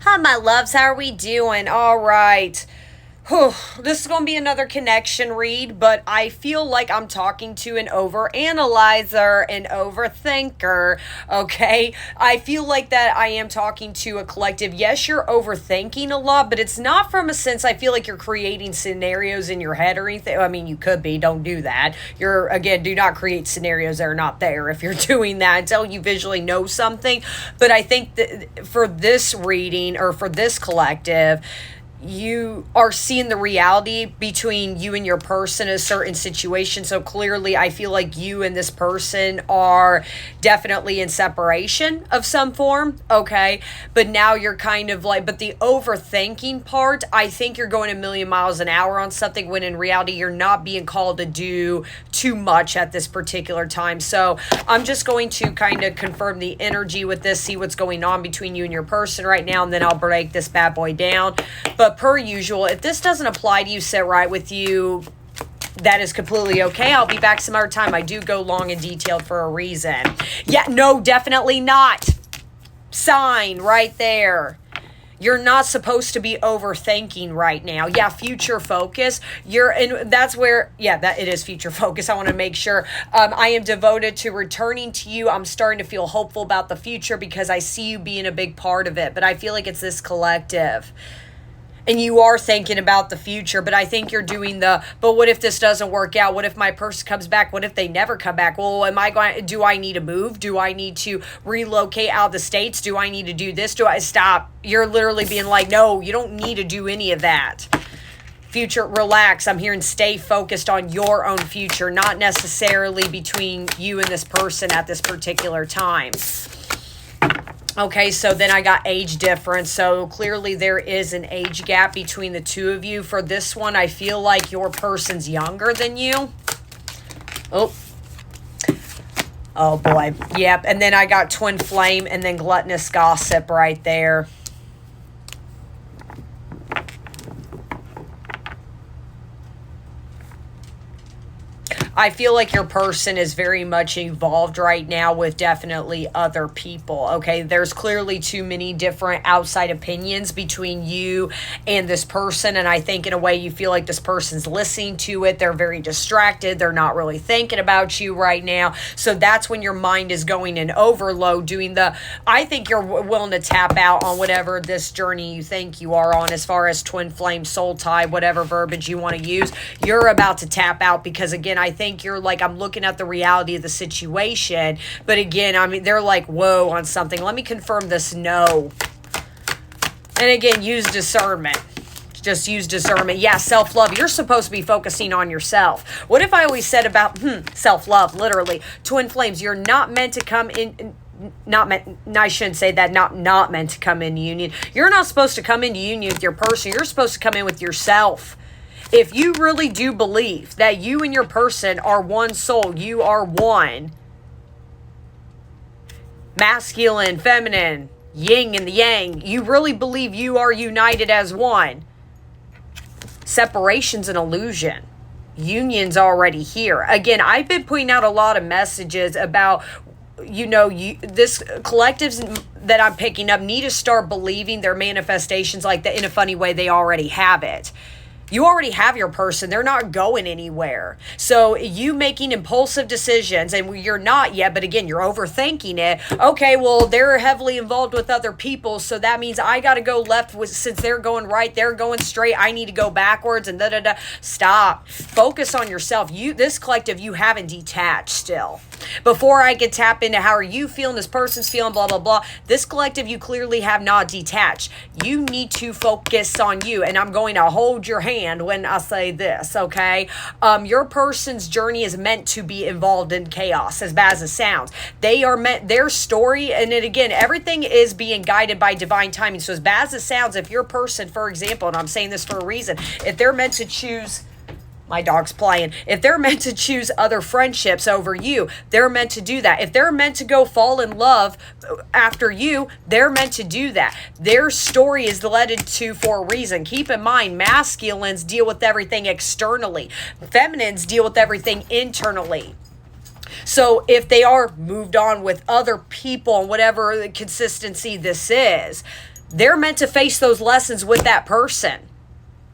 Hi, my loves. How are we doing? All right. Whew, this is going to be another connection read, but I feel like I'm talking to an overanalyzer, an overthinker, okay? I feel like that I am talking to a collective. Yes, you're overthinking a lot, but it's not from a sense I feel like you're creating scenarios in your head or anything. I mean, you could be. Don't do that. Again, do not create scenarios that are not there if you're doing that until you visually know something. But I think that for this reading or for this collective, you are seeing the reality between you and your person in a certain situation. So clearly, I feel like you and this person are definitely in separation of some form, okay? But now you're kind of like, but the overthinking part, I think you're going a million miles an hour on something when in reality, you're not being called to do too much at this particular time. So I'm just going to kind of confirm the energy with this, see what's going on between you and your person right now, and then I'll break this bad boy down. But per usual, if this doesn't apply to you, sit right with you, that is completely okay. I'll be back some other time. I do go long and detailed for a reason. Yeah, no, definitely not. Sign right there. You're not supposed to be overthinking right now. Yeah, future focus. That's where, yeah, that it is future focus. I want to make sure. I am devoted to returning to you. I'm starting to feel hopeful about the future because I see you being a big part of it. But I feel like it's this collective. And you are thinking about the future, but I think you're doing but what if this doesn't work out? What if my person comes back? What if they never come back? Well, do I need to move? Do I need to relocate out of the States? Do I need to do this? Do I stop? You're literally being like, no, you don't need to do any of that. Future, relax. I'm hearing stay focused on your own future, not necessarily between you and this person at this particular time. Okay, so then I got age difference. So clearly there is an age gap between the two of you. For this one, I feel like your person's younger than you. Oh boy. Yep. And then I got twin flame and then gluttonous gossip right there. I feel like your person is very much involved right now with definitely other people, okay? There's clearly too many different outside opinions between you and this person, and I think in a way you feel like this person's listening to it. They're very distracted. They're not really thinking about you right now. So that's when your mind is going in overload I think you're willing to tap out on whatever this journey you think you are on as far as twin flame, soul tie, whatever verbiage you want to use. You're about to tap out because, again, I think you're like, I'm looking at the reality of the situation. But again, I mean, they're like, whoa, on something. Let me confirm this no. And again, use discernment. Just use discernment. Yeah, self-love. You're supposed to be focusing on yourself. What if I always said about self-love, literally? Twin flames, you're not meant to come in... I shouldn't say that, not meant to come into union. You're not supposed to come into union with your person. You're supposed to come in with yourself. If you really do believe that you and your person are one soul, you are one, masculine, feminine, yin and the yang, you really believe you are united as one, separation's an illusion. Union's already here. Again, I've been putting out a lot of messages about, this collectives that I'm picking up need to start believing their manifestations like that in a funny way. They already have it. You already have your person. They're not going anywhere. So you making impulsive decisions, and you're not yet, but again, you're overthinking it. Okay, well, they're heavily involved with other people, so that means I got to go left since they're going right, they're going straight. I need to go backwards and da-da-da. Stop. Focus on yourself. This collective, you haven't detached still. Before I could tap into how are you feeling, this person's feeling, blah, blah, blah. This collective, you clearly have not detached. You need to focus on you, and I'm going to hold your hand when I say this, okay? Your person's journey is meant to be involved in chaos, as bad as it sounds. Their story, and then again, everything is being guided by divine timing. So as bad as it sounds, if your person, for example, and I'm saying this for a reason, if they're meant to choose... My dog's playing. If they're meant to choose other friendships over you, they're meant to do that. If they're meant to go fall in love after you, they're meant to do that. Their story is led to for a reason. Keep in mind, masculines deal with everything externally. Feminines deal with everything internally. So if they are moved on with other people and whatever the consistency this is, They're meant to face those lessons with that person.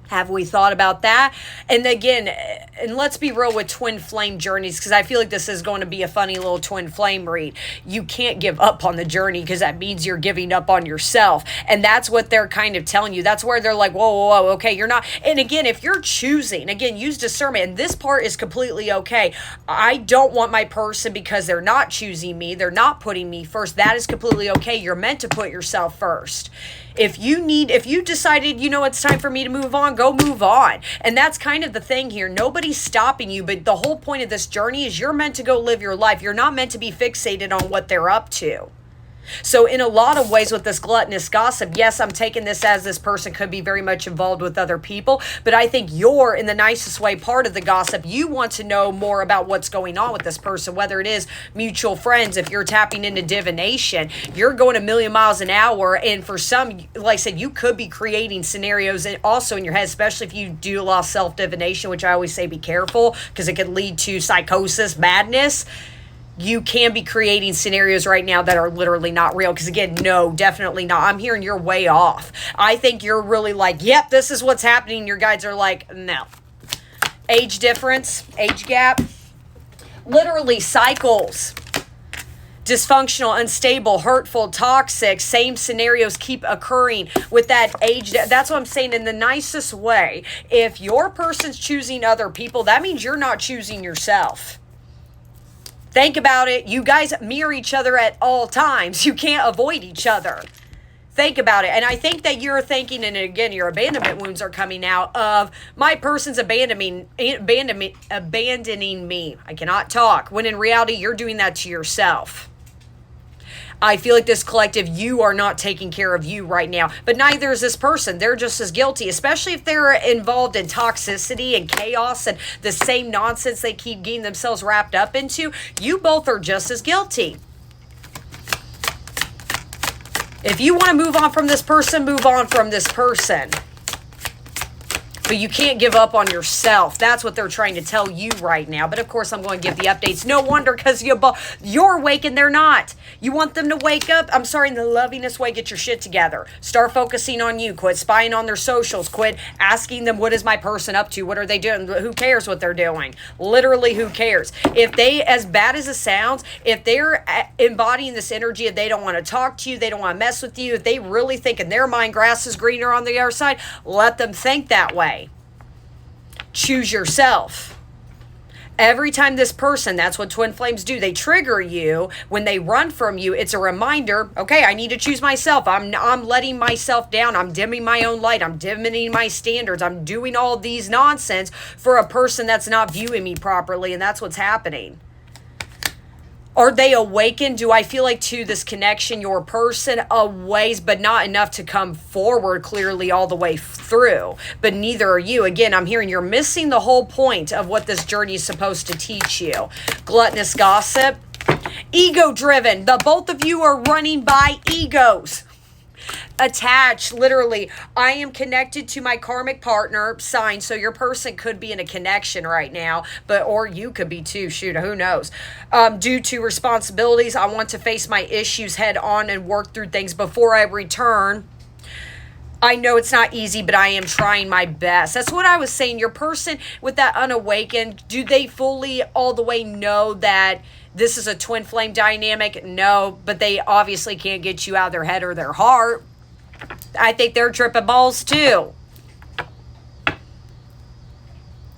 Have we thought about that? And again, and let's be real with twin flame journeys, because I feel like this is going to be a funny little twin flame read. You can't give up on the journey, because that means you're giving up on yourself. And that's what they're kind of telling you. That's where they're like, whoa, whoa, whoa, okay, you're not. And again, if you're choosing, again, use discernment. And this part is completely okay. I don't want my person because they're not choosing me. They're not putting me first. That is completely okay. You're meant to put yourself first. If you decided, it's time for me to move on, go move on. And that's kind of the thing here. Nobody's stopping you, but the whole point of this journey is you're meant to go live your life. You're not meant to be fixated on what they're up to. So in a lot of ways with this gluttonous gossip, yes, I'm taking this as this person could be very much involved with other people, but I think you're, in the nicest way, part of the gossip. You want to know more about what's going on with this person, whether it is mutual friends. If you're tapping into divination, you're going a million miles an hour, and for some, like I said, you could be creating scenarios and also in your head, especially if you do a lot of self-divination, which I always say be careful, because it could lead to psychosis, madness. You can be creating scenarios right now that are literally not real. Because again, no, definitely not. I'm hearing you're way off. I think you're really like, yep, this is what's happening. Your guides are like, no. Age difference, age gap, literally cycles. Dysfunctional, unstable, hurtful, toxic, same scenarios keep occurring with that age. That's what I'm saying in the nicest way. If your person's choosing other people, that means you're not choosing yourself. Think about it. You guys mirror each other at all times. You can't avoid each other. Think about it. And I think that you're thinking, and again, your abandonment wounds are coming out of my person's abandoning me. I cannot talk. When in reality, you're doing that to yourself. I feel like this collective, you are not taking care of you right now. But neither is this person. They're just as guilty, especially if they're involved in toxicity and chaos and the same nonsense they keep getting themselves wrapped up into. You both are just as guilty. If you want to move on from this person, move on from this person. But you can't give up on yourself. That's what they're trying to tell you right now. But of course, I'm going to give the updates. No wonder, because you're awake and they're not. You want them to wake up? I'm sorry, in the lovingest way, get your shit together. Start focusing on you. Quit spying on their socials. Quit asking them, what is my person up to? What are they doing? Who cares what they're doing? Literally, who cares? If they, as bad as it sounds, if they're embodying this energy, if they don't want to talk to you, they don't want to mess with you, if they really think in their mind grass is greener on the other side, let them think that way. Choose yourself. Every time this person, that's what twin flames do. They trigger you. When they run from you, it's a reminder, okay, I need to choose myself. I'm letting myself down. I'm dimming my own light. I'm dimming my standards. I'm doing all these nonsense for a person that's not viewing me properly, and that's what's happening. Are they awakened? Do I feel like to this connection, your person a ways, but not enough to come forward clearly all the way through? But neither are you. Again, I'm hearing you're missing the whole point of what this journey is supposed to teach you. Gluttonous gossip, ego-driven. The both of you are running by egos. Attached, literally, I am connected to my karmic partner sign. So your person could be in a connection right now, or you could be too. Shoot, who knows? Due to responsibilities, I want to face my issues head on and work through things before I return. I know it's not easy, but I am trying my best. That's what I was saying. Your person with that unawakened, do they fully all the way know that this is a twin flame dynamic? No, but they obviously can't get you out of their head or their heart. I think they're tripping balls too.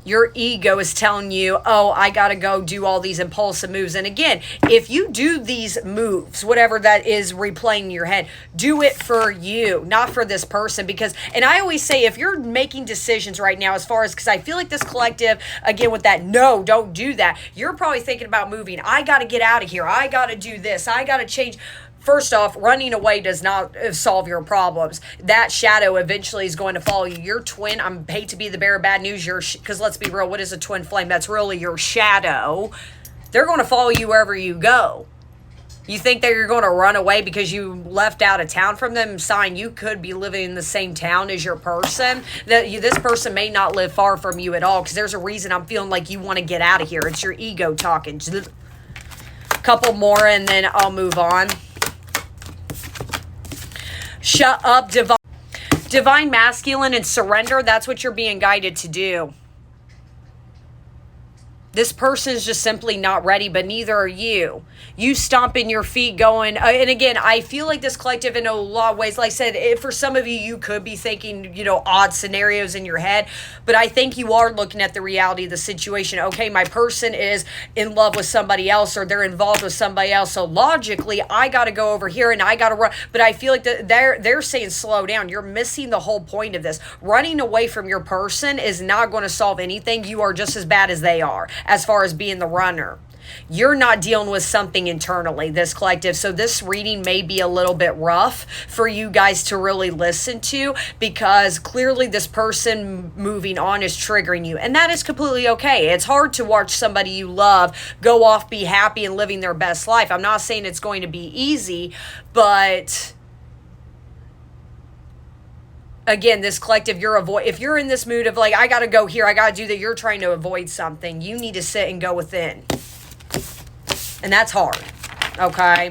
Your ego is telling you, oh, I got to go do all these impulsive moves. And again, if you do these moves, whatever that is replaying in your head, do it for you, not for this person. Because, and I always say, if you're making decisions right now, as far as, because I feel like this collective, again, with that, no, don't do that. You're probably thinking about moving. I got to get out of here. I got to do this. I got to change. First off, running away does not solve your problems. That shadow eventually is going to follow you. Your twin, I hate to be the bearer of bad news, because let's be real, what is a twin flame? That's really your shadow. They're going to follow you wherever you go. You think that you're going to run away because you left out of town from them? Sign, you could be living in the same town as your person. This person may not live far from you at all, because there's a reason I'm feeling like you want to get out of here. It's your ego talking. Couple more and then I'll move on. Shut up, divine masculine, and surrender. That's what you're being guided to do. This person is just simply not ready, but neither are you. You stomping your feet going, and again, I feel like this collective in a lot of ways, like I said, for some of you, you could be thinking, odd scenarios in your head, but I think you are looking at the reality of the situation. Okay, my person is in love with somebody else, or they're involved with somebody else, so logically, I got to go over here and I got to run, but I feel like they're saying slow down. You're missing the whole point of this. Running away from your person is not going to solve anything. You are just as bad as they are, as far as being the runner. You're not dealing with something internally, this collective. So this reading may be a little bit rough for you guys to really listen to, because clearly this person moving on is triggering you. And that is completely okay. It's hard to watch somebody you love go off, be happy, and living their best life. I'm not saying it's going to be easy, but again, this collective, if you're in this mood of like, I got to go here, I got to do that, you're trying to avoid something, you need to sit and go within. And that's hard, okay?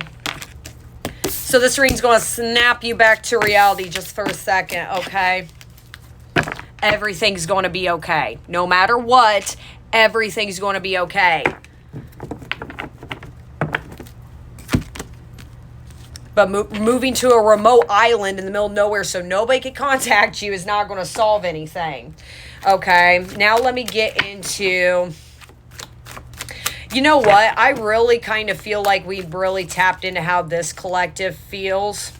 So this reading's going to snap you back to reality just for a second, okay? Everything's going to be okay. No matter what, everything's going to be okay. But moving to a remote island in the middle of nowhere so nobody can contact you is not going to solve anything. Okay, now let me get into... You know what? I really kind of feel like we've really tapped into how this collective feels.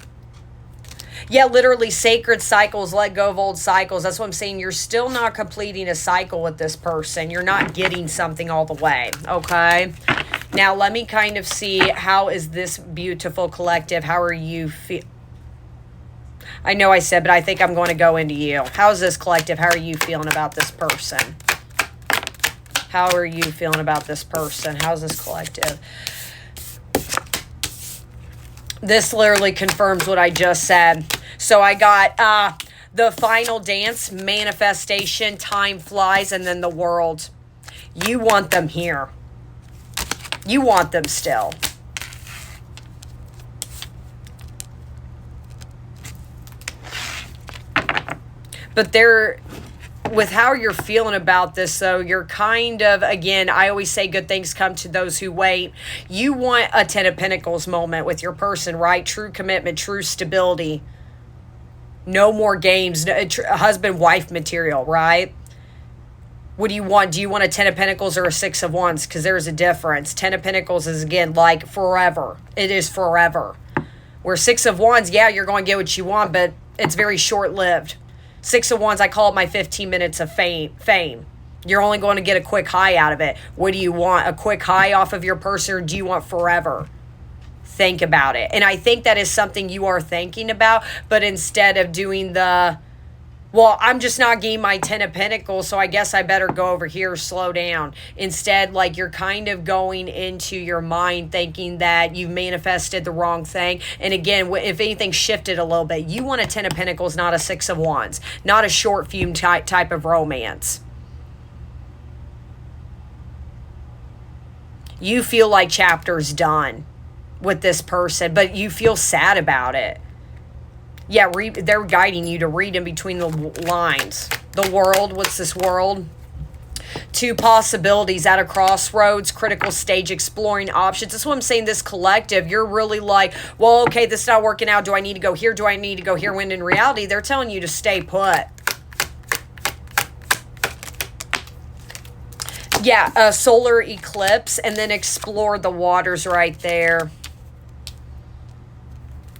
Yeah, literally sacred cycles, let go of old cycles. That's what I'm saying. You're still not completing a cycle with this person. You're not getting something all the way, okay? Now, let me kind of see, how is this beautiful collective? How are you feel? I know I said, but I think I'm going to go into you. How's this collective? How are you feeling about this person? How are you feeling about this person? How's this collective? This literally confirms what I just said. So I got the final dance, manifestation, time flies, and then the world. You want them here. You want them still. But they're... With how you're feeling about this, though, you're kind of, again, I always say good things come to those who wait. You want a Ten of Pentacles moment with your person, right? True commitment, true stability. No more games, husband-wife material, right? What do you want? Do you want a Ten of Pentacles or a Six of Wands? Because there's a difference. Ten of Pentacles is, again, like forever. It is forever. Where Six of Wands, yeah, you're going to get what you want, but it's very short-lived. Six of Wands, I call it my 15 minutes of fame. You're only going to get a quick high out of it. What do you want? A quick high off of your person, or do you want forever? Think about it. And I think that is something you are thinking about, but instead of doing the, well, I'm just not getting my Ten of Pentacles, so I guess I better go over here, slow down. Instead, like, you're kind of going into your mind thinking that you've manifested the wrong thing. And again, if anything shifted a little bit, you want a Ten of Pentacles, not a Six of Wands, not a short fume type of romance. You feel like chapter's done with this person, but you feel sad about it. Yeah, they're guiding you to read in between the lines. The world, what's this world? Two possibilities at a crossroads, critical stage, exploring options. That's what I'm saying, this collective, you're really like, well, okay, this is not working out. Do I need to go here? Do I need to go here? When in reality, they're telling you to stay put. Yeah, a solar eclipse, and then explore the waters right there.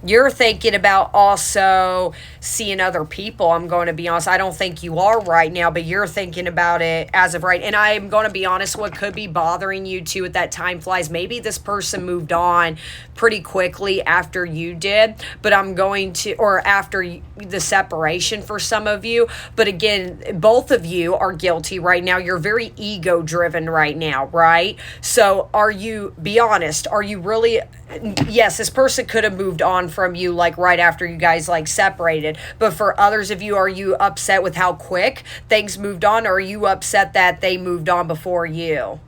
You're thinking about also seeing other people. I'm going to be honest. I don't think you are right now, but you're thinking about it as of right. And I'm going to be honest, what could be bothering you too at that time flies. Maybe this person moved on pretty quickly after you did, but I'm going to, or after the separation for some of you. But again, both of you are guilty right now. You're very ego driven right now, right? So be honest, are you really, yes, this person could have moved on from you like right after you guys like separated, but for others of you, are you upset with how quick things moved on, or are you upset that they moved on before you?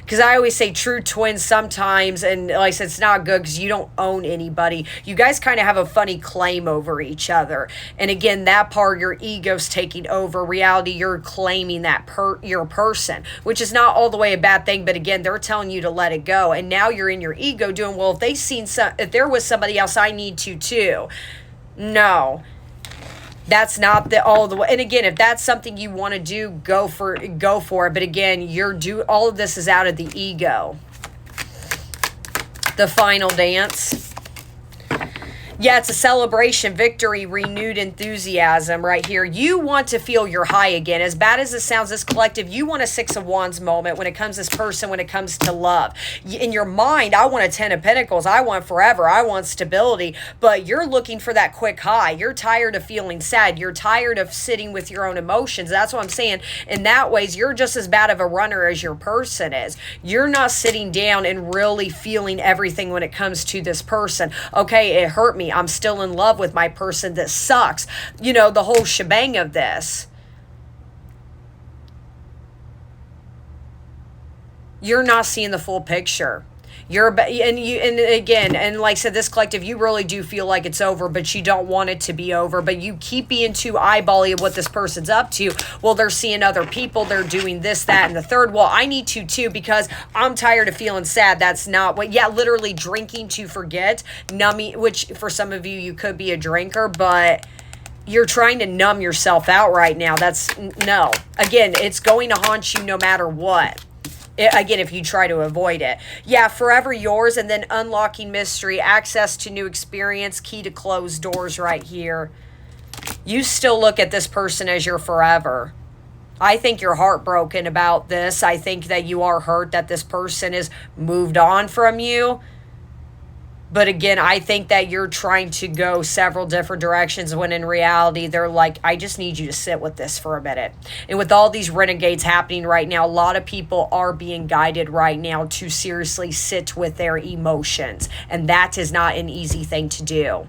Because I always say true twins sometimes, and like I said, it's not good because you don't own anybody. You guys kind of have a funny claim over each other. And again, that part, your ego's taking over. Reality, you're claiming that your person, which is not all the way a bad thing. But again, they're telling you to let it go. And now you're in your ego doing, well, if there was somebody else, I need to too. No. That's not all the way. And again, if that's something you want to do, go for it. But again, all of this is out of the ego. The final dance. Yeah, it's a celebration, victory, renewed enthusiasm right here. You want to feel your high again. As bad as it sounds, this collective, you want a Six of Wands moment when it comes to this person, when it comes to love. In your mind, I want a Ten of Pentacles. I want forever. I want stability. But you're looking for that quick high. You're tired of feeling sad. You're tired of sitting with your own emotions. That's what I'm saying. In that ways, you're just as bad of a runner as your person is. You're not sitting down and really feeling everything when it comes to this person. Okay, it hurt me. I'm still in love with my person. That sucks. You know, the whole shebang of this. You're not seeing the full picture. And again, and like I said, this collective, you really do feel like it's over, but you don't want it to be over. But you keep being too eyebally of what this person's up to. Well, they're seeing other people. They're doing this, that, and the third. Well, I need to too because I'm tired of feeling sad. That's not what. Yeah, literally drinking to forget, numbing. Which for some of you, you could be a drinker, but you're trying to numb yourself out right now. That's no. Again, it's going to haunt you no matter what. Again, if you try to avoid it. Yeah, forever yours, and then unlocking mystery, access to new experience, key to closed doors right here. You still look at this person as your forever. I think you're heartbroken about this. I think that you are hurt that this person has moved on from you. But again, I think that you're trying to go several different directions when in reality, they're like, I just need you to sit with this for a minute. And with all these renegades happening right now, a lot of people are being guided right now to seriously sit with their emotions. And that is not an easy thing to do.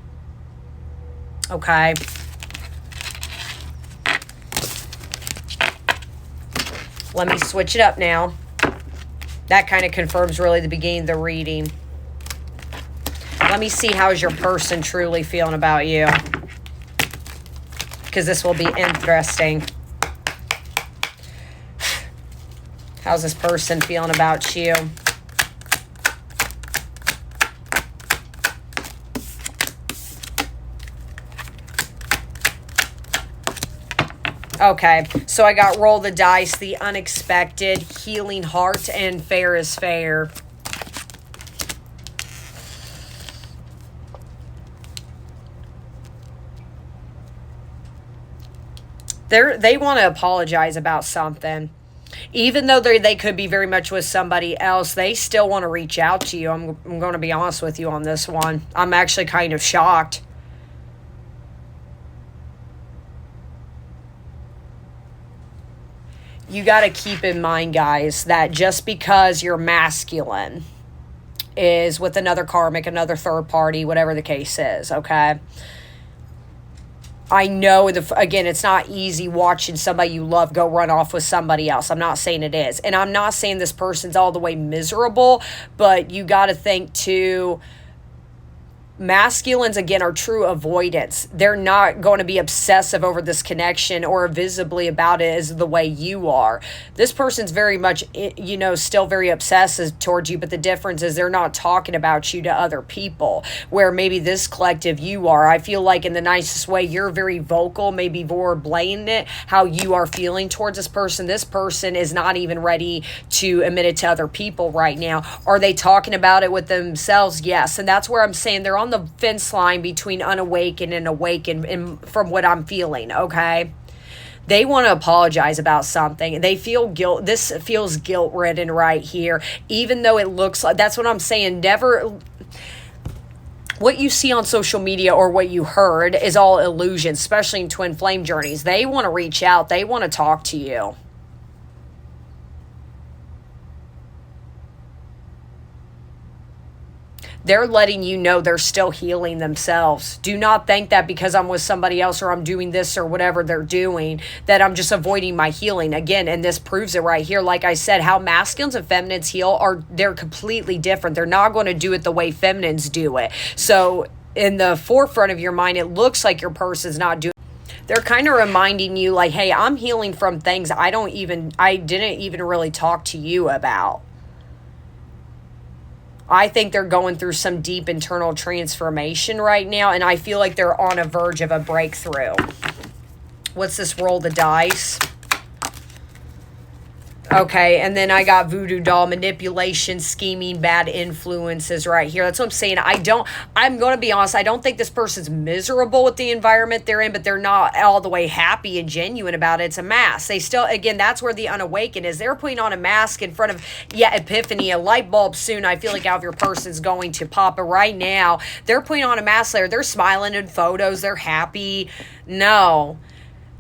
Okay. Let me switch it up now. That kind of confirms really the beginning of the reading. Let me see how's your person truly feeling about you. Because this will be interesting. How's this person feeling about you? Okay, so I got roll the dice, the unexpected, healing heart, and fair is fair. They want to apologize about something. Even though they could be very much with somebody else, they still want to reach out to you. I'm going to be honest with you on this one. I'm actually kind of shocked. You got to keep in mind, guys, that just because you're masculine is with another karmic, another third party, whatever the case is, okay? I know, again, it's not easy watching somebody you love go run off with somebody else. I'm not saying it is. And I'm not saying this person's all the way miserable, but you got to think too, masculines, again, are true avoidance. They're not going to be obsessive over this connection or visibly about it as the way you are. This person's very much, you know, still very obsessive towards you, but the difference is they're not talking about you to other people, where maybe this collective you are. I feel like in the nicest way, you're very vocal, maybe more blaming it, how you are feeling towards this person. This person is not even ready to admit it to other people right now. Are they talking about it with themselves? Yes. And that's where I'm saying they're on the fence line between unawakened and awakened from what I'm feeling, okay? They want to apologize about something. They feel guilt. This feels guilt-ridden right here, even though it looks like, that's what I'm saying, never, what you see on social media or what you heard is all illusion, especially in twin flame journeys. They want to reach out. They want to talk to you. They're letting you know they're still healing themselves. Do not think that because I'm with somebody else or I'm doing this or whatever they're doing, that I'm just avoiding my healing. Again, and this proves it right here. Like I said, how masculines and feminines heal they're completely different. They're not going to do it the way feminines do it. So in the forefront of your mind, it looks like your person's not doing. They're kind of reminding you like, hey, I'm healing from things I didn't even really talk to you about. I think they're going through some deep internal transformation right now, and I feel like they're on a verge of a breakthrough. What's this? Roll the dice. Okay, and then I got voodoo doll, manipulation, scheming, bad influences right here. That's what I'm saying. I'm going to be honest, I don't think this person's miserable with the environment they're in, but they're not all the way happy and genuine about it. It's a mask. They still, again, that's where the unawakened is. They're putting on a mask in front of, epiphany, a light bulb soon. I feel like out of your person's going to pop. But right now, they're putting on a mask layer. They're smiling in photos. They're happy. No.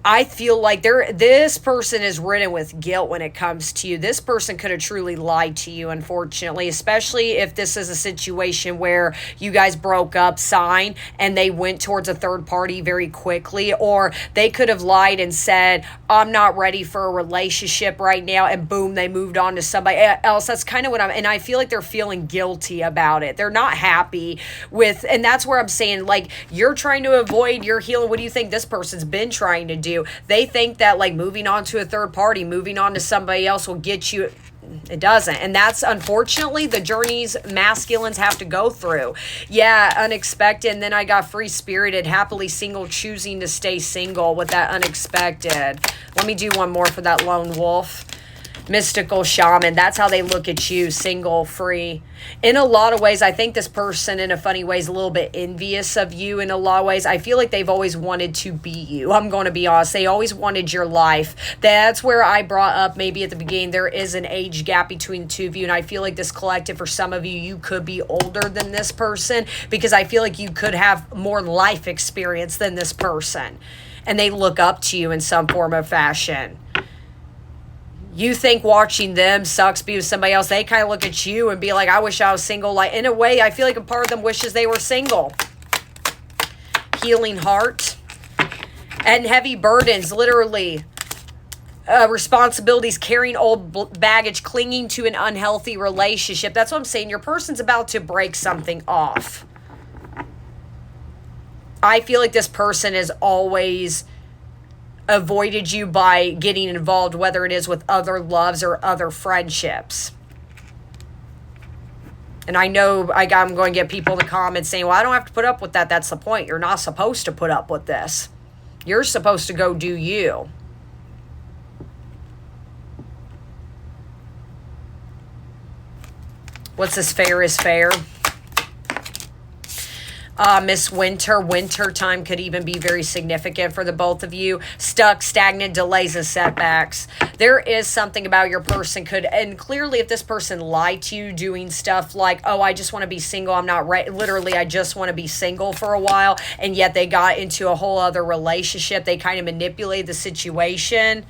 I feel like this person is ridden with guilt when it comes to you. This person could have truly lied to you, unfortunately, especially if this is a situation where you guys broke up, signed, and they went towards a third party very quickly, or they could have lied and said, I'm not ready for a relationship right now, and boom, they moved on to somebody else. That's kind of what and I feel like they're feeling guilty about it. They're not happy with, and that's where I'm saying, like, you're trying to avoid your healing. What do you think this person's been trying to do? They think that like moving on to a third party, moving on to somebody else will get you. It doesn't. And that's unfortunately the journeys masculines have to go through. Yeah, unexpected. And then I got free spirited, happily single, choosing to stay single with that unexpected. Let me do one more for that lone wolf. Mystical shaman. That's how they look at you, single, free. In a lot of ways, I think this person in a funny way is a little bit envious of you. In a lot of ways, I feel like they've always wanted to be you. I'm going to be honest. They always wanted your life. That's where I brought up maybe at the beginning, there is an age gap between the two of you. And I feel like this collective, for some of you, you could be older than this person because I feel like you could have more life experience than this person. And they look up to you in some form or fashion. You think watching them sucks be with somebody else. They kind of look at you and be like, I wish I was single. Like, in a way, I feel like a part of them wishes they were single. Healing heart. And heavy burdens, literally. Responsibilities, carrying old baggage, clinging to an unhealthy relationship. That's what I'm saying. Your person's about to break something off. I feel like this person is always avoided you by getting involved, whether it is with other loves or other friendships. And I know I'm going to get people in the comments saying, well, I don't have to put up with that. That's the point. You're not supposed to put up with this. You're supposed to go do you. What's this? Fair is fair. Miss Winter. Winter time could even be very significant for the both of you. Stuck, stagnant, delays, and setbacks. There is something about your person and clearly if this person lied to you doing stuff like, oh, I just want to be single, I'm not ready. Literally, I just want to be single for a while. And yet they got into a whole other relationship. They kind of manipulated the situation.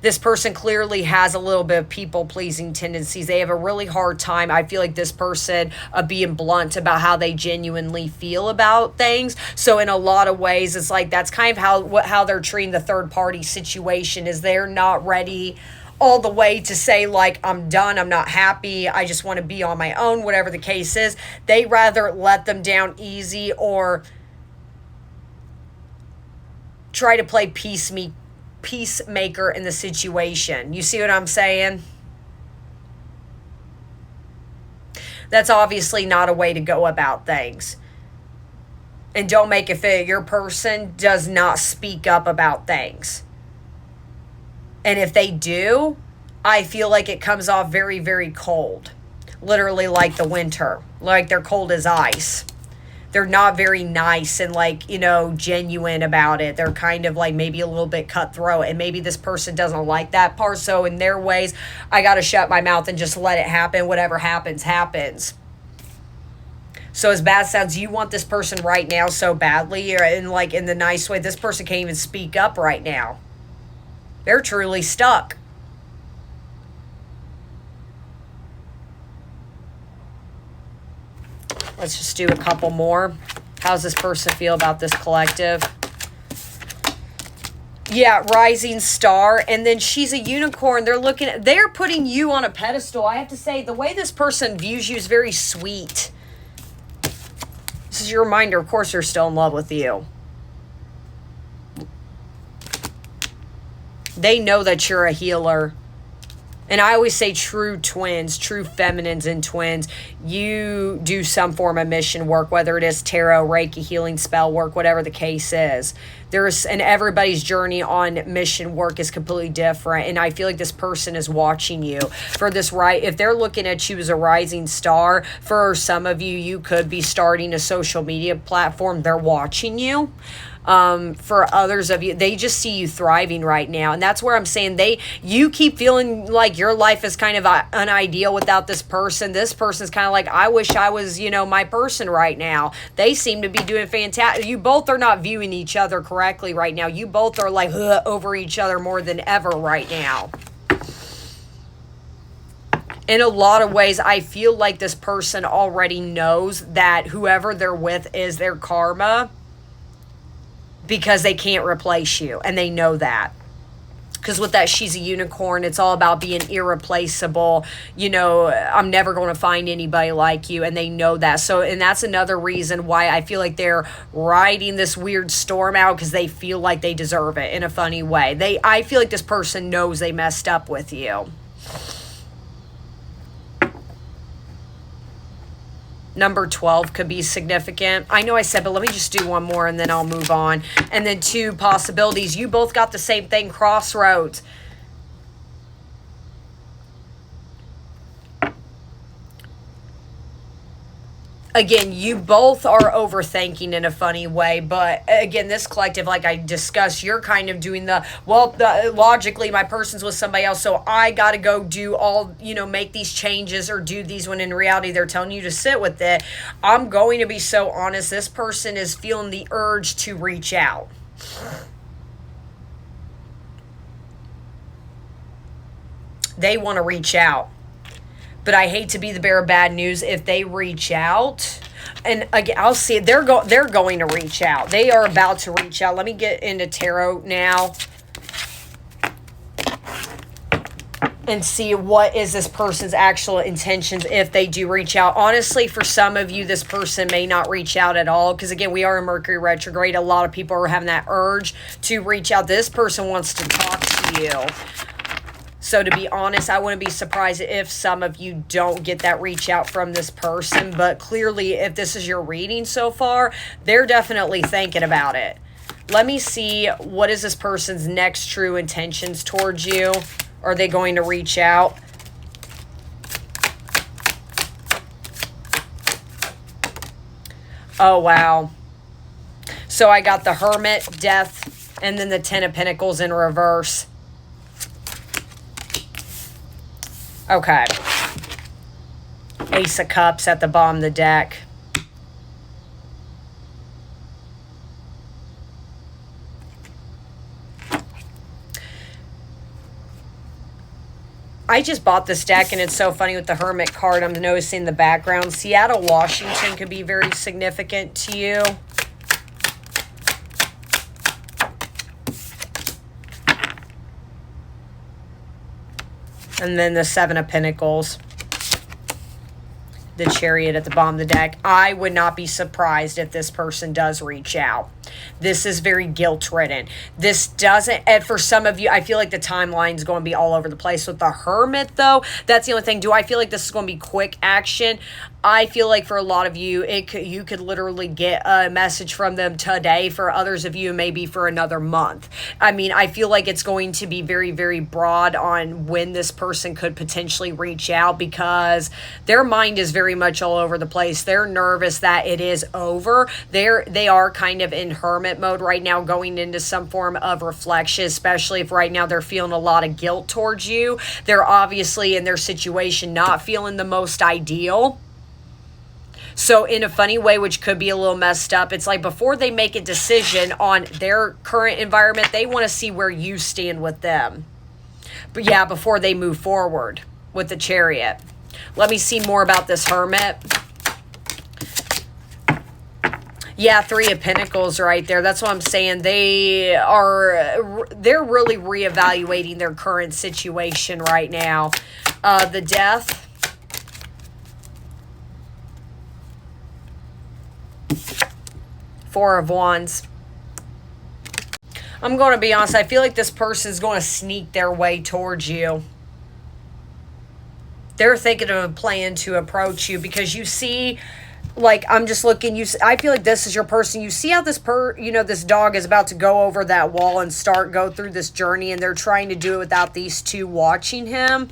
This person clearly has a little bit of people-pleasing tendencies. They have a really hard time, I feel like this person, being blunt about how they genuinely feel about things. So in a lot of ways, it's like that's kind of how they're treating the third-party situation, is they're not ready all the way to say, like, I'm done, I'm not happy, I just want to be on my own, whatever the case is. They rather let them down easy or try to play peacemaker in the situation. You see what I'm saying? That's obviously not a way to go about things. And don't make it fit. Your person does not speak up about things. And if they do, I feel like it comes off very, very cold. Literally like the winter. Like they're cold as ice. They're not very nice and genuine about it. They're kind of like maybe a little bit cutthroat, and maybe this person doesn't like that part. So in their ways, I got to shut my mouth and just let it happen. Whatever happens, happens. So as bad as sounds, you want this person right now so badly, or in the nice way, this person can't even speak up right now. They're truly stuck. Let's just do a couple more. How's this person feel about this collective? Yeah, rising star, and then she's a unicorn. They're putting you on a pedestal. I have to say, the way this person views you is very sweet. This is your reminder, of course, they're still in love with you. They know that you're a healer. And I always say true twins, true feminines and twins, you do some form of mission work, whether it is tarot, Reiki, healing spell work, whatever the case is. And everybody's journey on mission work is completely different. And I feel like this person is watching you for this, right? If they're looking at you as a rising star, for some of you, you could be starting a social media platform. They're watching you. For others of you, they just see you thriving right now. And that's where I'm saying you keep feeling like your life is kind of unideal without this person. This person's kind of like, I wish I was, my person right now. They seem to be doing fantastic. You both are not viewing each other correctly right now. You both are like over each other more than ever right now. In a lot of ways, I feel like this person already knows that whoever they're with is their karma, because they can't replace you, and they know that. Because with that, she's a unicorn. It's all about being irreplaceable. I'm never going to find anybody like you, and they know that. So, and that's another reason why I feel like they're riding this weird storm out, because they feel like they deserve it in a funny way. I feel like this person knows they messed up with you. Number 12 could be significant. I know I said, but let me just do one more and then I'll move on. And then 2 possibilities. You both got the same thing, crossroads. Again, you both are overthinking in a funny way, but again, this collective, like I discussed, you're kind of doing logically, my person's with somebody else, so I got to go do all, make these changes or do these, when in reality, they're telling you to sit with it. I'm going to be so honest, this person is feeling the urge to reach out. They want to reach out. But I hate to be the bearer of bad news. If they reach out, and again, I'll see it. They're going to reach out. They are about to reach out. Let me get into tarot now and see what is this person's actual intentions if they do reach out. Honestly, for some of you, this person may not reach out at all, because again, we are in Mercury retrograde. A lot of people are having that urge to reach out. This person wants to talk to you. So to be honest, I wouldn't be surprised if some of you don't get that reach out from this person. But clearly, if this is your reading so far, they're definitely thinking about it. Let me see, what is this person's next true intentions towards you? Are they going to reach out? Oh, wow. So I got the Hermit, Death, and then the Ten of Pentacles in reverse. Okay. Ace of Cups at the bottom of the deck. I just bought this deck, and it's so funny with the Hermit card. I'm noticing the background. Seattle, Washington could be very significant to you. And then the Seven of Pentacles. The Chariot at the bottom of the deck. I would not be surprised if this person does reach out. This is very guilt-ridden. This doesn't, and for some of you, I feel like the timeline's going to be all over the place. With the Hermit, though, that's the only thing. Do I feel like this is going to be quick action? I feel like for a lot of you, you could literally get a message from them today. For others of you, maybe for another month. I mean, I feel like it's going to be very, very broad on when this person could potentially reach out, because their mind is very much all over the place. They're nervous that it is over. They are kind of in hermit mode right now, going into some form of reflection, especially if right now they're feeling a lot of guilt towards you. They're obviously in their situation not feeling the most ideal. So in a funny way, which could be a little messed up, it's like before they make a decision on their current environment, they want to see where you stand with them. But yeah, before they move forward with the Chariot. Let me see more about this Hermit. Yeah, Three of Pentacles right there. That's what I'm saying. They're really reevaluating their current situation right now. The Death. Four of Wands. I'm going to be honest. I feel like this person is going to sneak their way towards you. They're thinking of a plan to approach you because you see, like, I'm just looking, I feel like this is your person. You see how this this dog is about to go over that wall and go through this journey, and they're trying to do it without these two watching him.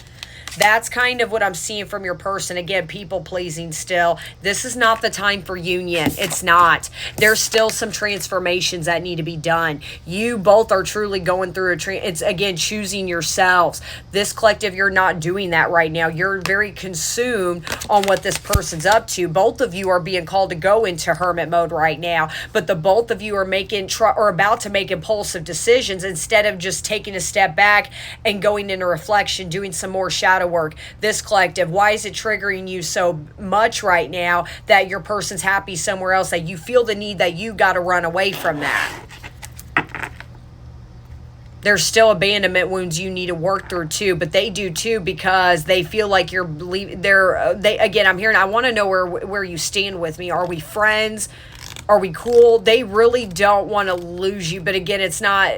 That's kind of what I'm seeing from your person. Again, people pleasing still. This is not the time for union. It's not. There's still some transformations that need to be done. You both are truly going through it's, again, choosing yourselves. This collective, you're not doing that right now. You're very consumed on what this person's up to. Both of you are being called to go into hermit mode right now, but the both of you are about to make impulsive decisions instead of just taking a step back and going into reflection, doing some more shadow work. This collective, why is it triggering you so much right now that your person's happy somewhere else, that you feel the need that you got to run away from that? There's still abandonment wounds you need to work through too, but they do too because they feel like again, I'm hearing, I want to know where you stand with me. Are we friends? Are we cool? They really don't want to lose you, but again, it's not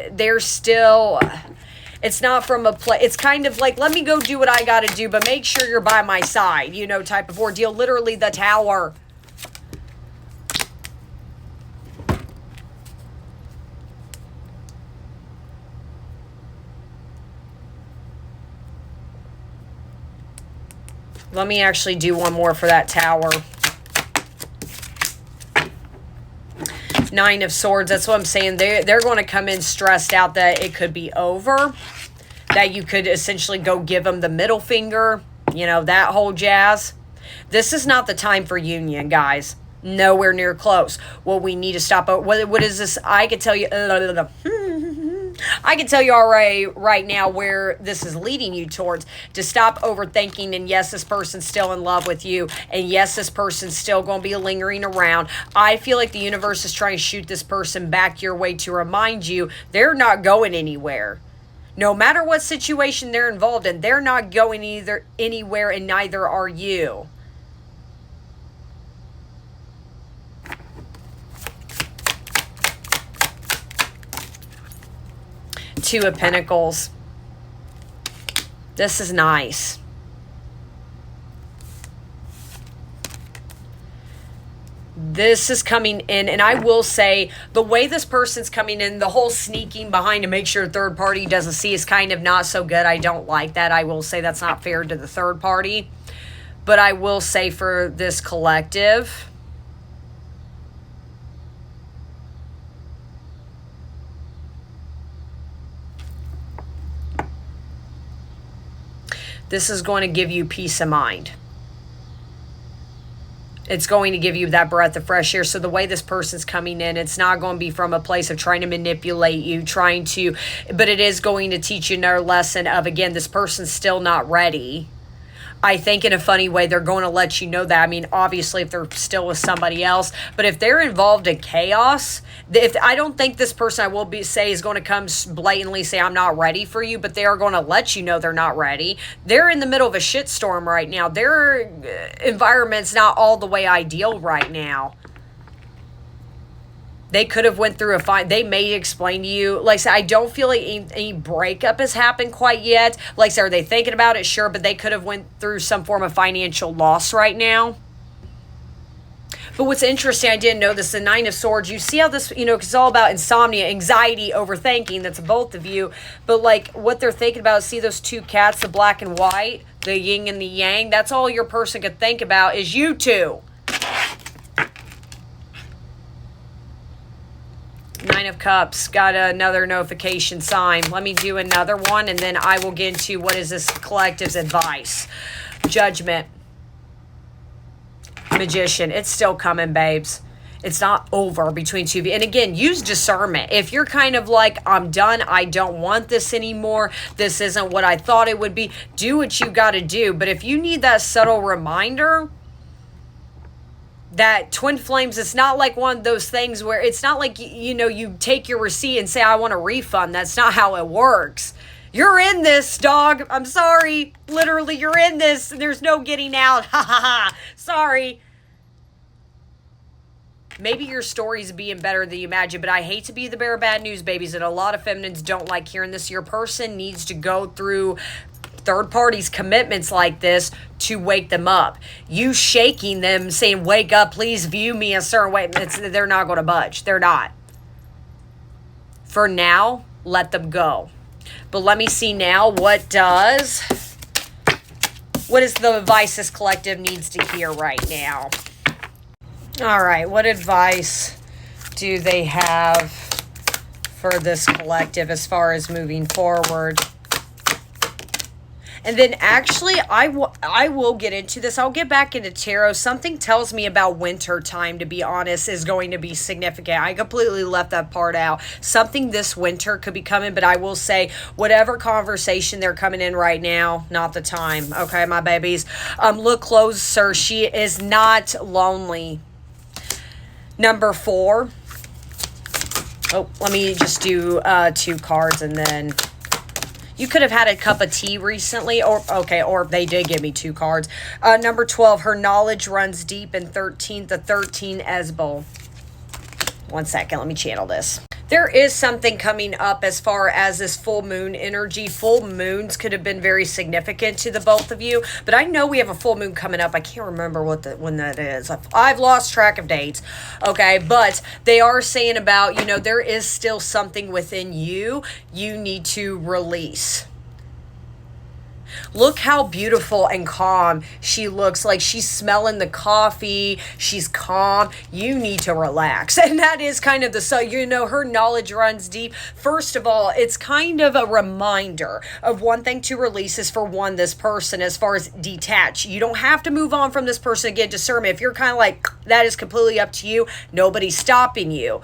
from a place. It's kind of like, let me go do what I got to do, but make sure you're by my side, type of ordeal. Literally the Tower. Let me actually do one more for that Tower. Nine of Swords. That's what I'm saying. They're going to come in stressed out that it could be over. That you could essentially go give them the middle finger. That whole jazz. This is not the time for union, guys. Nowhere near close. What we need to stop. What is this? I could tell you. I can tell you already right now where this is leading you towards, to stop overthinking. And yes, this person's still in love with you. And yes, this person's still going to be lingering around. I feel like the universe is trying to shoot this person back your way to remind you they're not going anywhere. No matter what situation they're involved in, they're not going anywhere, and neither are you. Two of Pentacles. This is nice. This is coming in, and I will say the way this person's coming in, the whole sneaking behind to make sure a third party doesn't see is kind of not so good. I don't like that. I will say that's not fair to the third party. But I will say for this collective, this is going to give you peace of mind. It's going to give you that breath of fresh air. So the way this person's coming in, it's not going to be from a place of trying to manipulate you, but it is going to teach you another lesson of, again, this person's still not ready. I think in a funny way, they're going to let you know that. I mean, obviously, if they're still with somebody else, but if they're involved in chaos, I don't think this person say is going to come blatantly say, I'm not ready for you, but they are going to let you know they're not ready. They're in the middle of a shitstorm right now. Their environment's not all the way ideal right now. They could have went through they may explain to you. Like I said, I don't feel like any breakup has happened quite yet. Like I said, are they thinking about it? Sure, but they could have went through some form of financial loss right now. But what's interesting, I didn't know this, the Nine of Swords, you see how this, because it's all about insomnia, anxiety, overthinking, that's both of you. But like what they're thinking about, see those two cats, the black and white, the yin and the yang, that's all your person could think about is you two. Nine of Cups, got another notification sign. Let me do another one, and then I will get into what is this collective's advice. Judgment. Magician. It's still coming, babes. It's not over between two of you. And again, use discernment. If you're kind of like, I'm done, I don't want this anymore, this isn't what I thought it would be, do what you got to do. But if you need that subtle reminder, that twin flames, it's not like one of those things where it's not like, you know, you take your receipt and say, I want a refund. That's not how it works. You're in this, dog. I'm sorry. Literally, you're in this. There's no getting out. Ha ha ha. Sorry. Maybe your story's being better than you imagine, but I hate to be the bearer of bad news, babies, and a lot of feminines don't like hearing this. Your person needs to go through third parties' commitments like this to wake them up. You shaking them, saying, wake up, please view me a certain way, they're not going to budge. They're not. For now, let them go. But let me see now, what is the advice this collective needs to hear right now? All right, what advice do they have for this collective as far as moving forward? And then actually, I will get into this. I'll get back into tarot. Something tells me about winter time, to be honest, is going to be significant. I completely left that part out. Something this winter could be coming, but I will say, whatever conversation they're coming in right now, not the time. Okay, my babies? Look closer. She is not lonely. Number 4. Oh, let me just do 2 cards and then... You could have had a cup of tea recently, or they did give me 2 cards. Number 12, her knowledge runs deep, and 13, the 13 Esbel. 1 second, let me channel this. There is something coming up as far as this full moon energy. Full moons could have been very significant to the both of you, but I know we have a full moon coming up. I can't remember when that is. I've lost track of dates. Okay, but they are saying about, you know, there is still something within you need to release. Look how beautiful and calm she looks. Like she's smelling the coffee. She's calm. You need to relax. And that is kind of you know, her knowledge runs deep. First of all, it's kind of a reminder of one thing to release is, for one, this person, as far as detach. You don't have to move on from this person. Again, discernment. If you're kind of like, that is completely up to you. Nobody's stopping you.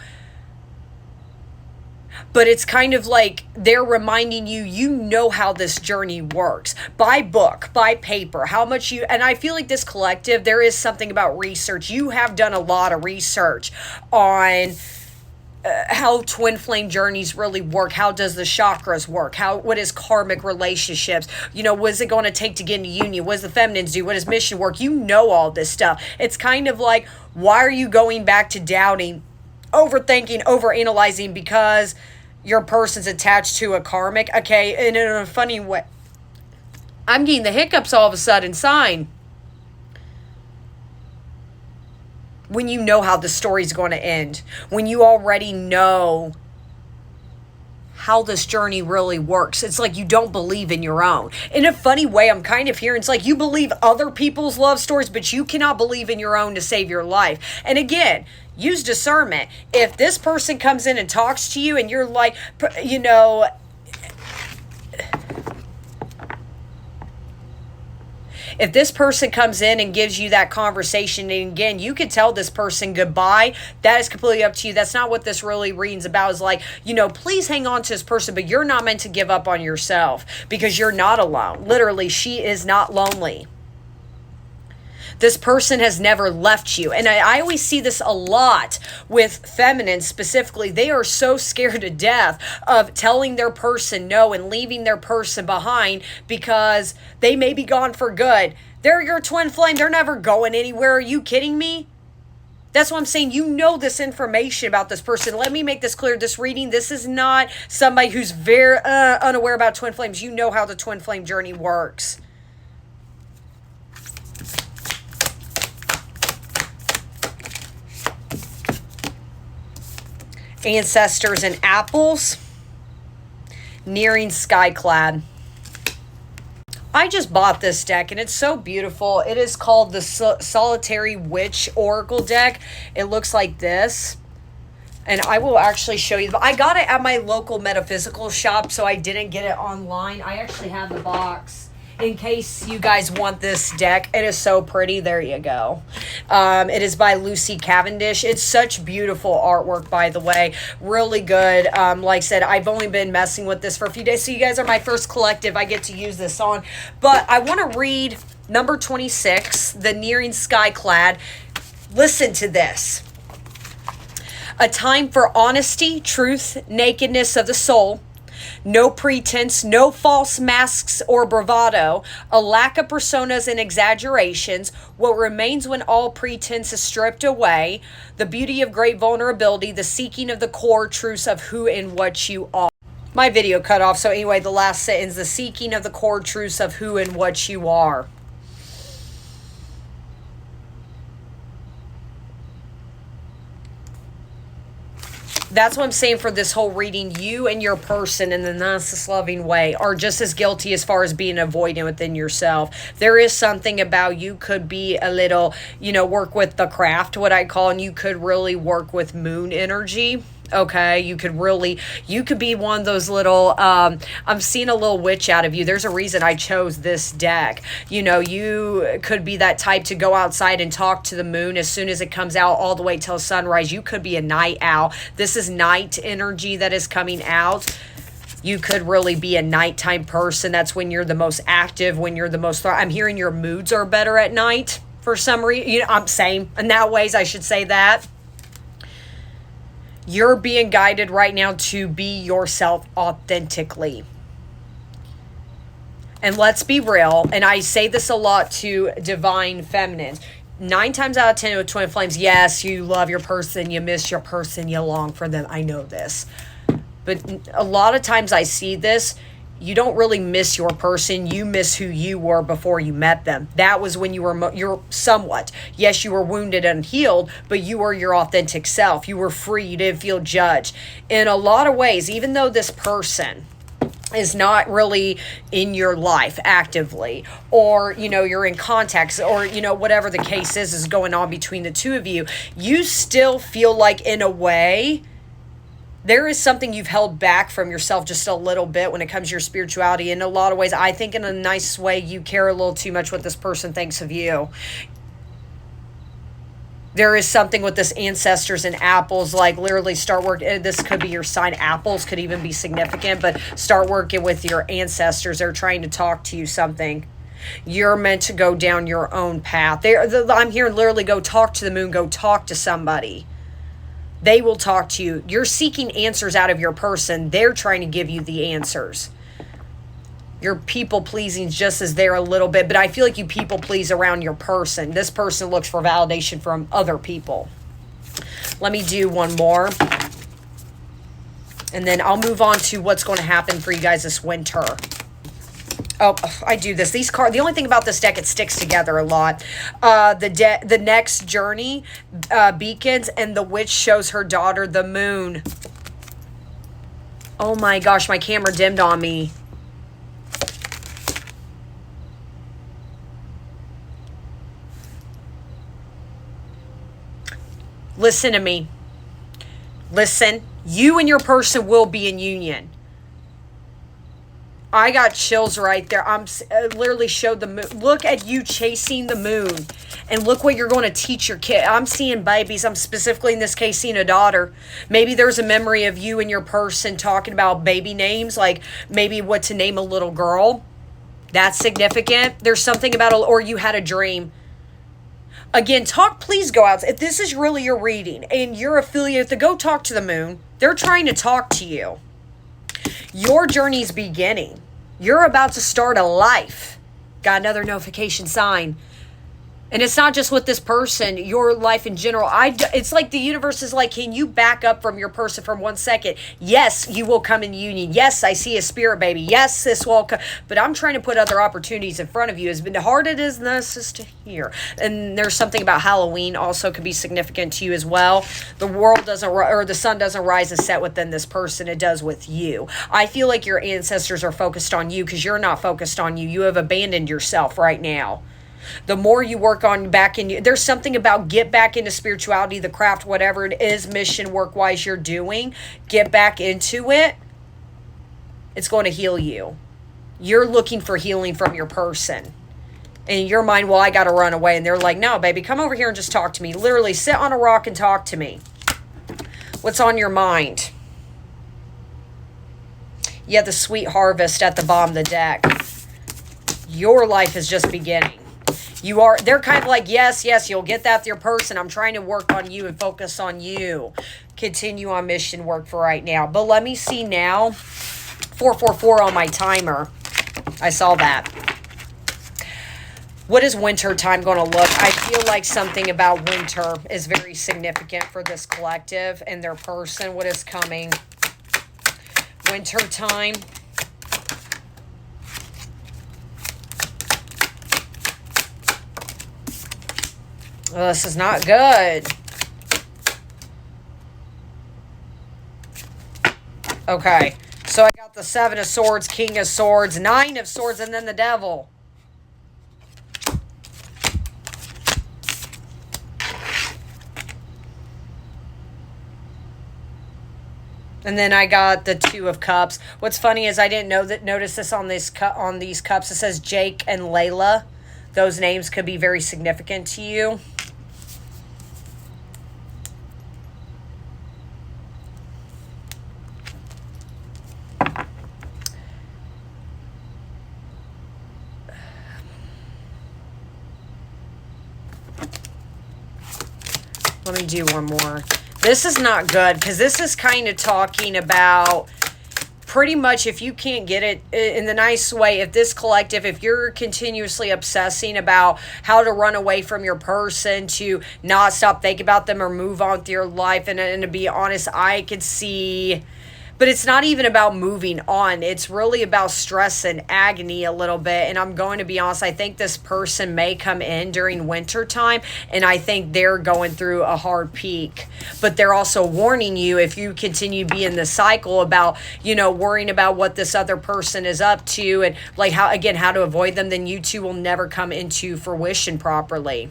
But it's kind of like they're reminding you, you know how this journey works. By book, by paper, how much you... And I feel like this collective, there is something about research. You have done a lot of research on how twin flame journeys really work. How does the chakras work? What is karmic relationships? You know, what is it going to take to get into union? What does the feminines do? What does mission work? You know all this stuff. It's kind of like, why are you going back to doubting, overthinking, overanalyzing because your person's attached to a karmic? Okay, and in a funny way, I'm getting the hiccups all of a sudden. Sign. When you know how the story's going to end. When you already know how this journey really works. It's like you don't believe in your own. In a funny way, I'm kind of hearing, it's like you believe other people's love stories, but you cannot believe in your own to save your life. And again, use discernment. If this person comes in and talks to you and you're like, you know, if this person comes in and gives you that conversation, and again, you could tell this person goodbye, that is completely up to you. That's not what this really reads about. Is like, you know, please hang on to this person, but you're not meant to give up on yourself because you're not alone. Literally, she is not lonely. This person has never left you. And I always see this a lot with feminines specifically. They are so scared to death of telling their person no and leaving their person behind because they may be gone for good. They're your twin flame. They're never going anywhere. Are you kidding me? That's what I'm saying. You know this information about this person. Let me make this clear. This reading, this is not somebody who's very unaware about twin flames. You know how the twin flame journey works. Ancestors and apples, nearing skyclad. I just bought this deck and it's so beautiful. It is called the Solitary Witch Oracle deck. It looks like this. And I will actually show you. I got it at my local metaphysical shop, so I didn't get it online. I actually have the box in case you guys want this deck. It is so pretty. There you go. It is by Lucy Cavendish. It's such beautiful artwork, by the way. Really good. Like I said, I've only been messing with this for a few days, so you guys are my first collective I get to use this on. But I want to read number 26, the Nearing Skyclad. Listen to this. A time for honesty, truth, nakedness of the soul. No pretense, no false masks or bravado, a lack of personas and exaggerations, what remains when all pretense is stripped away, the beauty of great vulnerability, the seeking of the core truths of who and what you are. My video cut off, so anyway, the last sentence, the seeking of the core truths of who and what you are. That's what I'm saying for this whole reading. You and your person in the nicest loving way are just as guilty as far as being avoidant within yourself. There is something about you could be a little, work with the craft, what I call, and you could really work with moon energy. Okay, you could be one of those little, I'm seeing a little witch out of you. There's a reason I chose this deck. You could be that type to go outside and talk to the moon as soon as it comes out all the way till sunrise. You could be a night owl. This is night energy that is coming out. You could really be a nighttime person. That's when you're the most active, when you're the most, I'm hearing your moods are better at night for some reason. I'm saying in that ways, I should say that. You're being guided right now to be yourself authentically. And let's be real, and I say this a lot to divine feminines. 9 times out of 10 with twin flames, yes, you love your person, you miss your person, you long for them. I know this. But a lot of times I see this, you don't really miss your person. You miss who you were before you met them. That was when you're somewhat. Yes, you were wounded and healed, but you were your authentic self. You were free. You didn't feel judged. In a lot of ways, even though this person is not really in your life actively, or, you're in contact, or, whatever the case is going on between the two of you, you still feel like, in a way, there is something you've held back from yourself just a little bit when it comes to your spirituality. In a lot of ways, I think in a nice way, you care a little too much what this person thinks of you. There is something with this ancestors and apples, like literally start working. This could be your sign. Apples could even be significant, but start working with your ancestors. They're trying to talk to you something. You're meant to go down your own path. I'm hearing literally go talk to the moon, go talk to somebody. They will talk to you. You're seeking answers out of your person. They're trying to give you the answers. Your people pleasing just as there a little bit, but I feel like you people please around your person. This person looks for validation from other people. Let me do one more. And then I'll move on to what's going to happen for you guys this winter. Oh, I do this. These cards, the only thing about this deck, it sticks together a lot. The next journey beacons, and the witch shows her daughter the moon. Oh my gosh, my camera dimmed on me. Listen to me. Listen, you and your person will be in union. I got chills right there. I literally showed the moon. Look at you chasing the moon. And look what you're going to teach your kid. I'm seeing babies. I'm specifically in this case seeing a daughter. Maybe there's a memory of you and your person talking about baby names. Like maybe what to name a little girl. That's significant. There's something about, or you had a dream. Again, please go out. If this is really your reading and you're affiliated to go talk to the moon, they're trying to talk to you. Your journey's beginning. You're about to start a life. Got another notification sign. And it's not just with this person, your life in general. It's like the universe is like, can you back up from your person for 1 second? Yes, you will come in union. Yes, I see a spirit baby. Yes, this will come. But I'm trying to put other opportunities in front of you. As hard it is this to hear. And there's something about Halloween also could be significant to you as well. The world doesn't, or the sun doesn't rise and set within this person. It does with you. I feel like your ancestors are focused on you because you're not focused on you. You have abandoned yourself right now. The more you work on there's something about get back into spirituality, the craft, whatever it is, mission, work-wise you're doing, get back into it. It's going to heal you. You're looking for healing from your person. And in your mind, well, I got to run away. And they're like, no, baby, come over here and just talk to me. Literally sit on a rock and talk to me. What's on your mind? Yeah, the sweet harvest at the bottom of the deck. Your life is just beginning. They're kind of like, yes, yes, you'll get that with your person. I'm trying to work on you and focus on you. Continue on mission work for right now. But let me see now. 444 on my timer. I saw that. What is winter time going to look? I feel like something about winter is very significant for this collective and their person. What is coming? Winter time. Well, this is not good. Okay. So I got the 7 of Swords, King of Swords, 9 of Swords, and then the Devil. And then I got the 2 of Cups. What's funny is I didn't notice this on these cups. It says Jake and Layla. Those names could be very significant to you. Let me do one more. This is not good because this is kind of talking about pretty much if you can't get it in the nice way, if you're continuously obsessing about how to run away from your person, to not stop thinking about them or move on with your life. And to be honest, I could see... But it's not even about moving on. It's really about stress and agony a little bit. And I'm going to be honest, I think this person may come in during winter time, and I think they're going through a hard peak. But they're also warning you, if you continue to be in the cycle about, worrying about what this other person is up to and like how to avoid them, then you two will never come into fruition properly.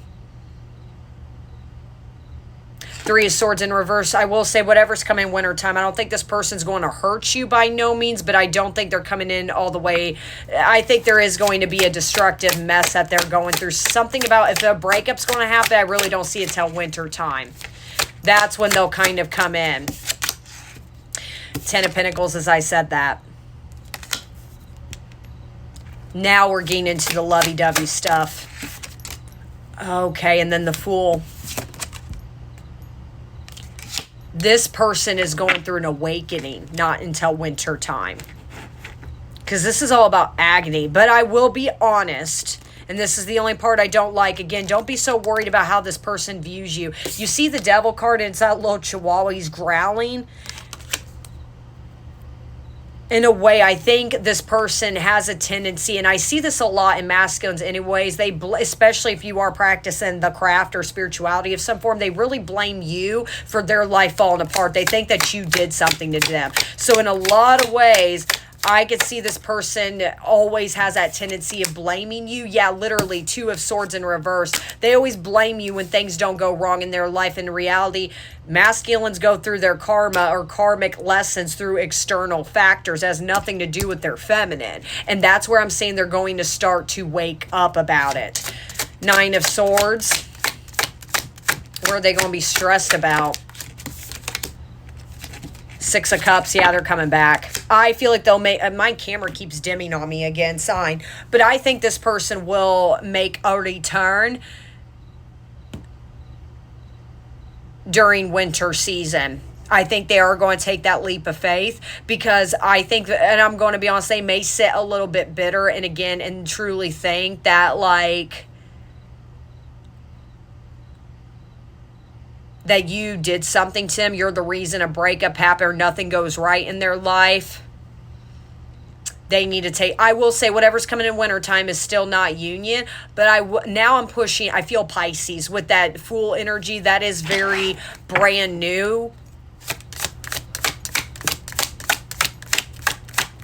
3 of Swords in reverse. I will say whatever's coming wintertime, I don't think this person's going to hurt you by no means, but I don't think they're coming in all the way. I think there is going to be a destructive mess that they're going through. Something about if a breakup's going to happen, I really don't see it till wintertime. That's when they'll kind of come in. 10 of Pentacles, as I said that. Now we're getting into the lovey-dovey stuff. Okay, and then the Fool. This person is going through an awakening, not until winter time. Because this is all about agony. But I will be honest, and this is the only part I don't like. Again, don't be so worried about how this person views you. You see the Devil card, and it's that little chihuahua. He's growling. In a way, I think this person has a tendency, and I see this a lot in masculines anyways, especially if you are practicing the craft or spirituality of some form, they really blame you for their life falling apart. They think that you did something to them. So in a lot of ways, I could see this person always has that tendency of blaming you. Yeah, literally, 2 of Swords in reverse. They always blame you when things don't go wrong in their life. In reality, masculines go through their karma or karmic lessons through external factors. It has nothing to do with their feminine. And that's where I'm saying they're going to start to wake up about it. 9 of Swords. What are they going to be stressed about? 6 of Cups, yeah, they're coming back. I feel like they'll make... my camera keeps dimming on me again, sign. But I think this person will make a return during winter season. I think they are going to take that leap of faith because I think, and I'm going to be honest, they may sit a little bit bitter and again, and truly think that, like... that you did something to them. You're the reason a breakup happened or nothing goes right in their life. They need to take... I will say whatever's coming in wintertime is still not union. But now I'm pushing... I feel Pisces with that Fool energy. That is very brand new.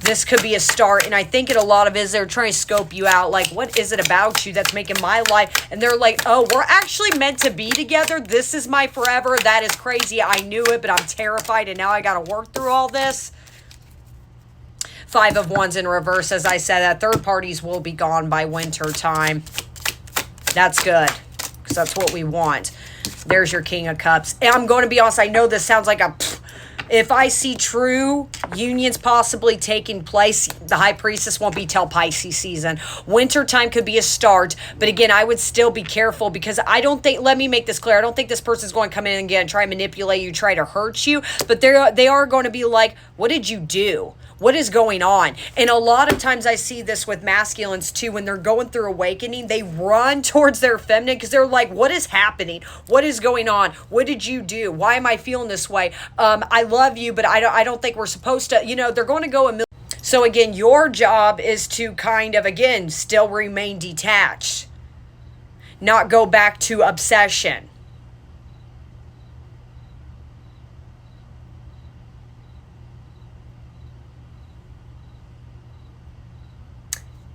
This could be a start, and I think a lot of it is they're trying to scope you out. Like, what is it about you that's making my life? And they're like, oh, we're actually meant to be together. This is my forever. That is crazy. I knew it, but I'm terrified, and now I got to work through all this. 5 of Wands in reverse. As I said, that third parties will be gone by winter time. That's good, because that's what we want. There's your King of Cups. And I'm going to be honest, I know this sounds like a... If I see true unions possibly taking place, the High Priestess won't be till Pisces season. Wintertime could be a start, but again, I would still be careful because I don't think, let me make this clear, I don't think this person's going to come in and again try to manipulate you, try to hurt you, but they are going to be like, what did you do? What is going on? And a lot of times I see this with masculines too. When they're going through awakening, they run towards their feminine because they're like, what is happening? What is going on? What did you do? Why am I feeling this way? I love you, but I don't think we're supposed to, they're going to go a million. So again, your job is to kind of, again, still remain detached, not go back to obsession.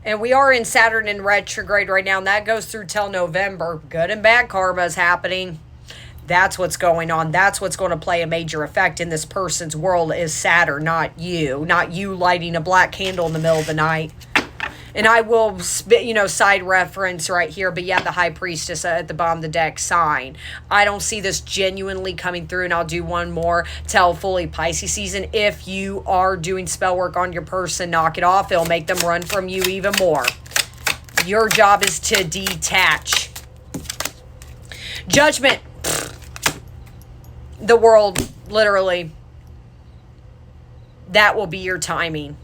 And we are in Saturn in retrograde right now, and that goes through till November. Good and bad karma is happening. That's what's going on. That's what's going to play a major effect in this person's world is Saturn, not you. Not you lighting a black candle in the middle of the night. And I will, side reference right here. But yeah, the High Priestess at the bottom of the deck sign. I don't see this genuinely coming through. And I'll do one more till fully Pisces season. If you are doing spell work on your person, knock it off. It'll make them run from you even more. Your job is to detach. Judgment. The world, literally. That will be your timing.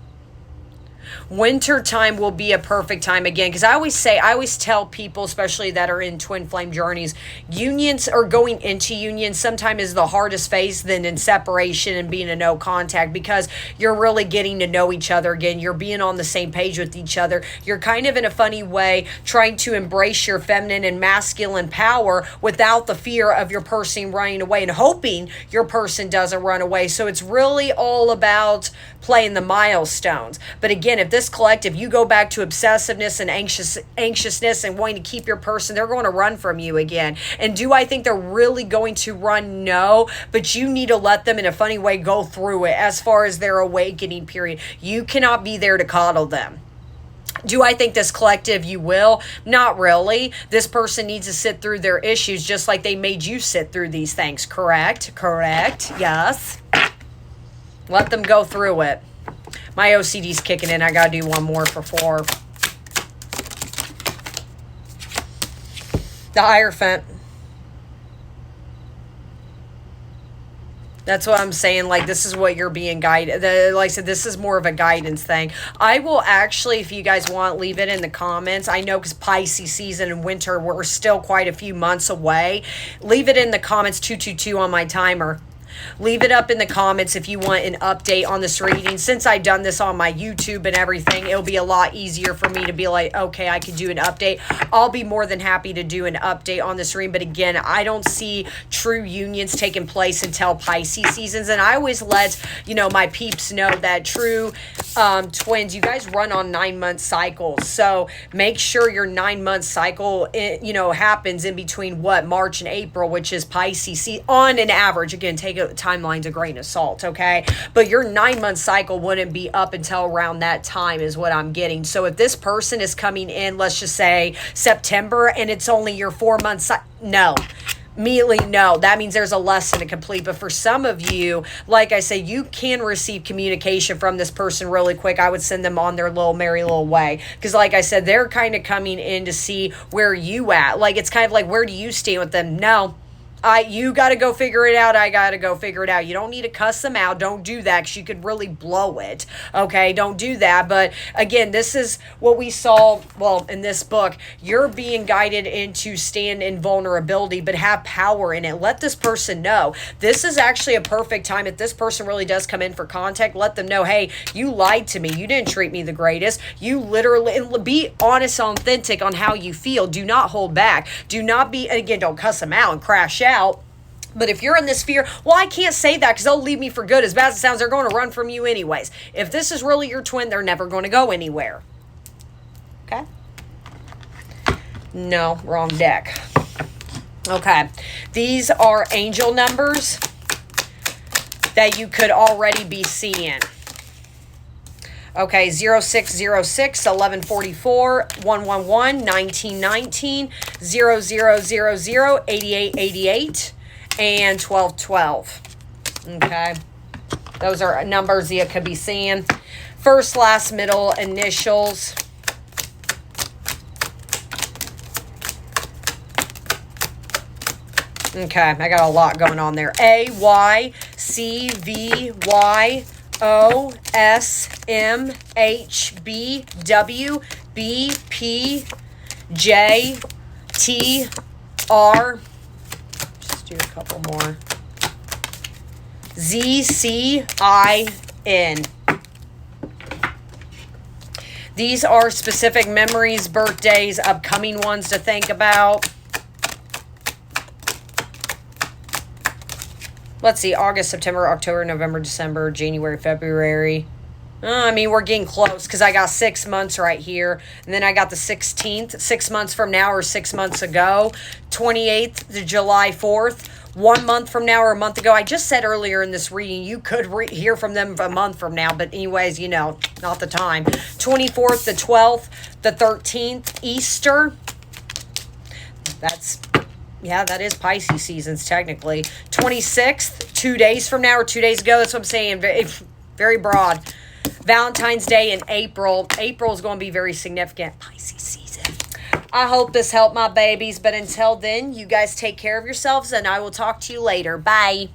Winter time will be a perfect time again, because I always tell people, especially that are in twin flame journeys, unions or going into unions sometimes is the hardest phase than in separation and being a no contact, because you're really getting to know each other again. You're being on the same page with each other. You're kind of in a funny way trying to embrace your feminine and masculine power without the fear of your person running away and hoping your person doesn't run away. So it's really all about playing the milestones. But again, if this collective, you go back to obsessiveness and anxiousness and wanting to keep your person, they're going to run from you again. And do I think they're really going to run? No, but you need to let them in a funny way go through it as far as their awakening period. You cannot be there to coddle them. Do I think this collective you will? Not really. This person needs to sit through their issues just like they made you sit through these things. Correct? Yes. Let them go through it. My OCD's kicking in. I got to do one more for 4. The Hierophant. That's what I'm saying. Like, this is what you're being guided. Like I said, this is more of a guidance thing. I will actually, if you guys want, leave it in the comments. I know because Pisces season and winter, we're still quite a few months away. Leave it in the comments, 222 on my timer. Leave it up in the comments if you want an update on this reading. Since I've done this on my YouTube and everything, it'll be a lot easier for me to be like, okay, I can do an update. I'll be more than happy to do an update on this reading. But again, I don't see true unions taking place until Pisces seasons. And I always let, my peeps know that true twins, you guys run on 9-month cycles. So make sure your 9-month cycle, happens in between March and April, which is Pisces. See, on an average, again, take a timeline's a grain of salt, okay? But your 9-month cycle wouldn't be up until around that time is what I'm getting. So if this person is coming in, let's just say September, and it's only your 4-month cycle, no. Immediately, no. That means there's a lesson to complete. But for some of you, like I say, you can receive communication from this person really quick. I would send them on their little merry little way. Because like I said, they're kind of coming in to see where you at. Like, it's kind of like, where do you stand with them? No. You got to go figure it out. I got to go figure it out. You don't need to cuss them out. Don't do that because you could really blow it. Okay, don't do that. But again, this is what we saw, in this book. You're being guided into stand in vulnerability, but have power in it. Let this person know. This is actually a perfect time. If this person really does come in for contact, let them know, hey, you lied to me. You didn't treat me the greatest. You literally, and be honest and authentic on how you feel. Do not hold back. Do not be, and again, don't cuss them out and crash out. But if you're in this fear, I can't say that because they'll leave me for good. As bad as it sounds, they're going to run from you anyways. If this is really your twin, they're never going to go anywhere. Okay? No, wrong deck. Okay. These are angel numbers that you could already be seeing. Okay, 0606, 1144, 111, 1919, 0000, 8888, and 1212. Okay. Those are numbers you could be seeing. First, last, middle, initials. Okay, I got a lot going on there. A, Y, C, V, Y, O, S, M, H, B, W, B, P, J, T, R. Just do a couple more. Z, C, I, N. These are specific memories, birthdays, upcoming ones to think about. Let's see, August, September, October, November, December, January, February. I mean, we're getting close because I got 6 months right here. And then I got the 16th, 6 months from now or 6 months ago. 28th to July 4th. 1 month from now or a month ago. I just said earlier in this reading, you could hear from them a month from now. But anyways, you know, not the time. 24th, the 12th, the 13th, Easter. Yeah, that is Pisces seasons, technically. 26th, 2 days from now or 2 days ago. That's what I'm saying. Very, very broad. Valentine's Day in April. April is going to be very significant. Pisces season. I hope this helped my babies. But until then, you guys take care of yourselves, and I will talk to you later. Bye.